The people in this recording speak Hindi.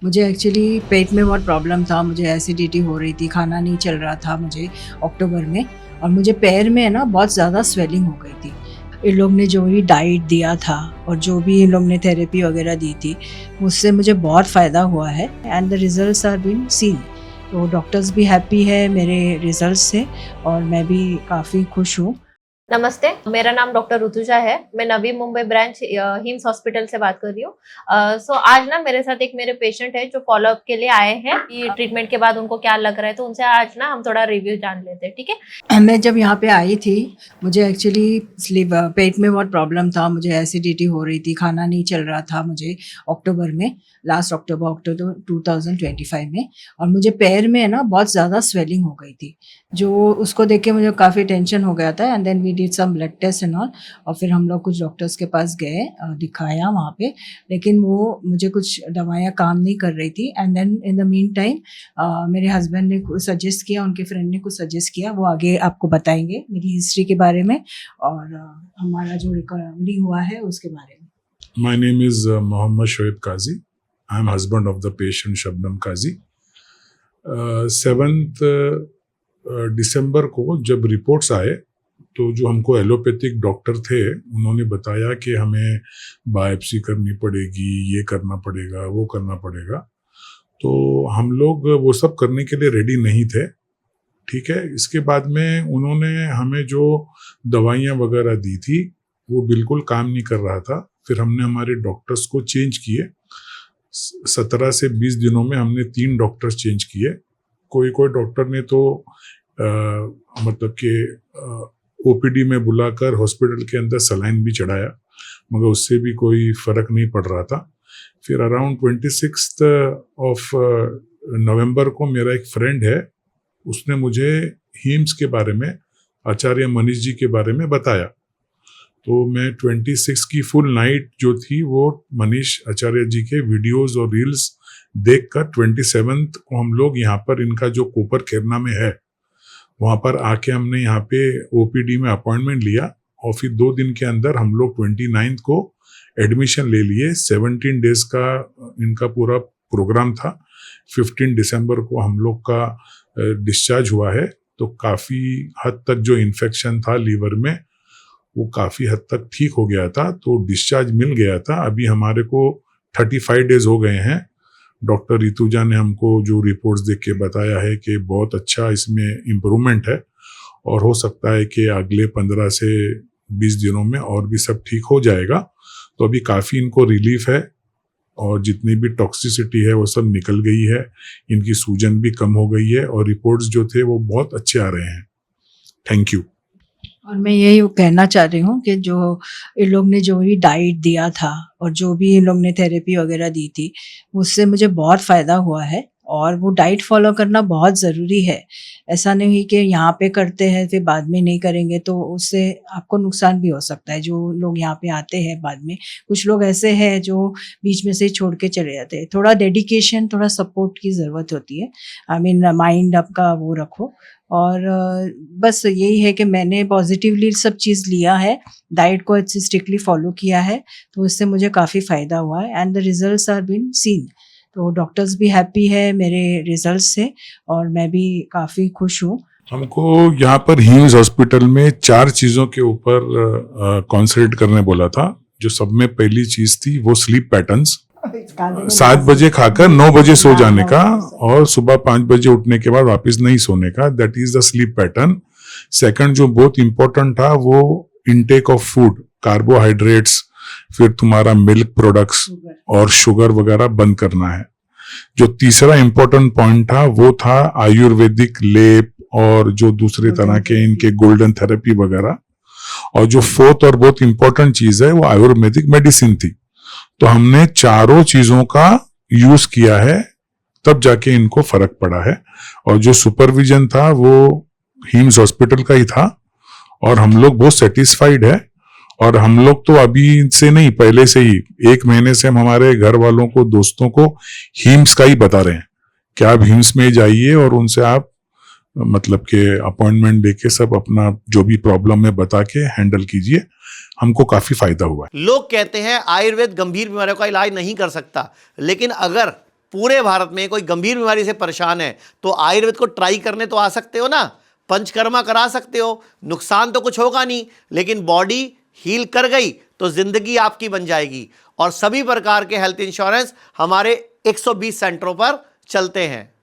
मुझे एक्चुअली पेट में बहुत प्रॉब्लम था, मुझे एसिडिटी हो रही थी, खाना नहीं चल रहा था मुझे अक्टूबर में। और मुझे पैर में है ना बहुत ज़्यादा स्वेलिंग हो गई थी। इन लोग ने जो भी डाइट दिया था और जो भी इन लोग ने थेरेपी वगैरह दी थी, उससे मुझे बहुत फ़ायदा हुआ है and the results are been seen. तो डॉक्टर्स भी हैप्पी है मेरे रिजल्ट से और मैं भी काफ़ी खुश हूँ। नमस्ते, मेरा नाम डॉक्टर ऋतुजा है। मैं Navi Mumbai branch hymns hospital से बात कर रही हूँ। आज ना मेरे साथ एक मेरे पेशेंट है जो फॉलोअप के लिए आए हैं कि ट्रीटमेंट के बाद उनको क्या लग रहा है, तो उनसे आज ना हम थोड़ा रिव्यू जान लेते हैं, ठीक है? मैं जब यहाँ पे आई थी, मुझे एक्चुअली पेट में बहुत प्रॉब्लम था, मुझे एसिडिटी हो रही थी, खाना नहीं चल रहा था मुझे अक्टूबर में, लास्ट अक्टूबर 2025 में। और मुझे पैर में है ना बहुत ज़्यादा स्वेलिंग हो गई थी, जो उसको देख के मुझे काफ़ी टेंशन हो गया था and then we did some blood test and all. और फिर हम लोग कुछ डॉक्टर्स के पास गए, दिखाया वहाँ पे, लेकिन वो मुझे कुछ दवाइयाँ काम नहीं कर रही थी। And then in the meantime मेरे हस्बैंड ने कुछ सजेस्ट किया, उनके फ्रेंड ने कुछ सजेस्ट किया, वो आगे आपको बताएंगे मेरी हिस्ट्री के बारे में और हमारा जो रिकवरी हुआ है उसके बारे में। My name is Mohammad Shoaib Qazi. I am husband of the patient Shabnam Qazi. 7th दिसंबर को जब रिपोर्ट्स आए तो जो हमको एलोपैथिक डॉक्टर थे उन्होंने बताया कि हमें बायोप्सी करनी पड़ेगी, ये करना पड़ेगा, वो करना पड़ेगा। तो हम लोग वो सब करने के लिए रेडी नहीं थे। ठीक है, इसके बाद में उन्होंने हमें जो दवाइयाँ वगैरह दी थी वो बिल्कुल काम नहीं कर रहा था। फिर हमने हमारे डॉक्टर्स को चेंज किए। 17 से 20 दिनों में हमने 3 डॉक्टर्स चेंज किए। कोई डॉक्टर ने तो मतलब कि ओपीडी में बुलाकर हॉस्पिटल के अंदर सलाइन भी चढ़ाया, मगर उससे भी कोई फर्क नहीं पड़ रहा था। फिर अराउंड 26 ऑफ नवंबर को मेरा एक फ्रेंड है, उसने मुझे हिम्स के बारे में, आचार्य मनीष जी के बारे में बताया। तो मैं 26 की फुल नाइट जो थी वो मनीष आचार्य जी के वीडियोस और रील्स देखकर 27 को हम लोग यहाँ पर इनका जो कोपर खेरना में है वहाँ पर आके हमने यहाँ पे ओपीडी में अपॉइंटमेंट लिया और फिर 2 दिन के अंदर हम लोग 29 को एडमिशन ले लिए। 17 डेज का इनका पूरा प्रोग्राम था। 15 दिसंबर को हम लोग का डिस्चार्ज हुआ है। तो काफ़ी हद तक जो इन्फेक्शन था लीवर में वो काफ़ी हद तक ठीक हो गया था, तो डिस्चार्ज मिल गया था। अभी हमारे को 35 डेज हो गए हैं। डॉक्टर ऋतुजा ने हमको जो रिपोर्ट्स देख के बताया है कि बहुत अच्छा इसमें इम्प्रूवमेंट है और हो सकता है कि अगले 15 से 20 दिनों में और भी सब ठीक हो जाएगा। तो अभी काफ़ी इनको रिलीफ है और जितनी भी टॉक्सिसिटी है वो सब निकल गई है, इनकी सूजन भी कम हो गई है और रिपोर्ट्स जो थे वो बहुत अच्छे आ रहे हैं। Thank you. और मैं यही कहना चाह रही हूँ कि जो इन लोग ने जो भी डाइट दिया था और जो भी इन लोग ने थेरेपी वगैरह दी थी, उससे मुझे बहुत फ़ायदा हुआ है और वो डाइट फॉलो करना बहुत ज़रूरी है। ऐसा नहीं कि यहाँ पे करते हैं फिर बाद में नहीं करेंगे, तो उससे आपको नुकसान भी हो सकता है। जो लोग यहाँ पे आते हैं बाद में, कुछ लोग ऐसे हैं जो बीच में से ही छोड़ के चले जाते हैं। थोड़ा डेडिकेशन, थोड़ा सपोर्ट की ज़रूरत होती है। आई मीन माइंड आपका वो रखो। और बस यही है कि मैंने पॉजिटिवली सब चीज़ लिया है, डाइट को अच्छे स्ट्रिक्टली फॉलो किया है, तो उससे मुझे काफ़ी फ़ायदा हुआ है and the results are been seen. तो डॉक्टर्स भी हैप्पी है मेरे रिजल्ट से और मैं भी काफ़ी खुश हूँ। हमको यहाँ पर हिम्स हॉस्पिटल में 4 चीज़ों के ऊपर कॉन्सेंट्रेट करने बोला था। जो सब में पहली चीज़ थी वो स्लीप पैटर्न्स। 7 बजे खाकर 9 बजे सो जाने का और सुबह 5 बजे उठने के बाद वापस नहीं सोने का, that is the sleep pattern. Second जो बहुत इंपॉर्टेंट था वो इनटेक ऑफ फूड, कार्बोहाइड्रेट्स, फिर तुम्हारा मिल्क प्रोडक्ट्स और शुगर वगैरह बंद करना है। जो तीसरा इंपॉर्टेंट पॉइंट था वो था आयुर्वेदिक लेप और जो दूसरे तरह के इनके गोल्डन थेरेपी वगैरह। और जो फोर्थ और बहुत इंपॉर्टेंट चीज है वो आयुर्वेदिक मेडिसिन थी। तो हमने चारों चीजों का यूज किया है, तब जाके इनको फर्क पड़ा है। और जो सुपरविजन था वो हिम्स हॉस्पिटल का ही था और हम लोग बहुत सेटिस्फाइड है। और हम लोग तो अभी से नहीं, पहले से ही 1 महीने से हम हमारे घर वालों को, दोस्तों को हिम्स का ही बता रहे हैं कि आप हिम्स में जाइए और उनसे आप मतलब के अपॉइंटमेंट लेके सब अपना जो भी प्रॉब्लम है बता के हैंडल कीजिए। हमको काफी फायदा हुआ है। लोग कहते हैं आयुर्वेद गंभीर बीमारियों का इलाज नहीं कर सकता, लेकिन अगर पूरे भारत में कोई गंभीर बीमारी से परेशान है तो आयुर्वेद को ट्राई करने तो आ सकते हो ना, पंचकर्मा करा सकते हो, नुकसान तो कुछ होगा नहीं, लेकिन बॉडी हील कर गई तो जिंदगी आपकी बन जाएगी। और सभी प्रकार के हेल्थ इंश्योरेंस हमारे 120 सेंटरों पर चलते हैं।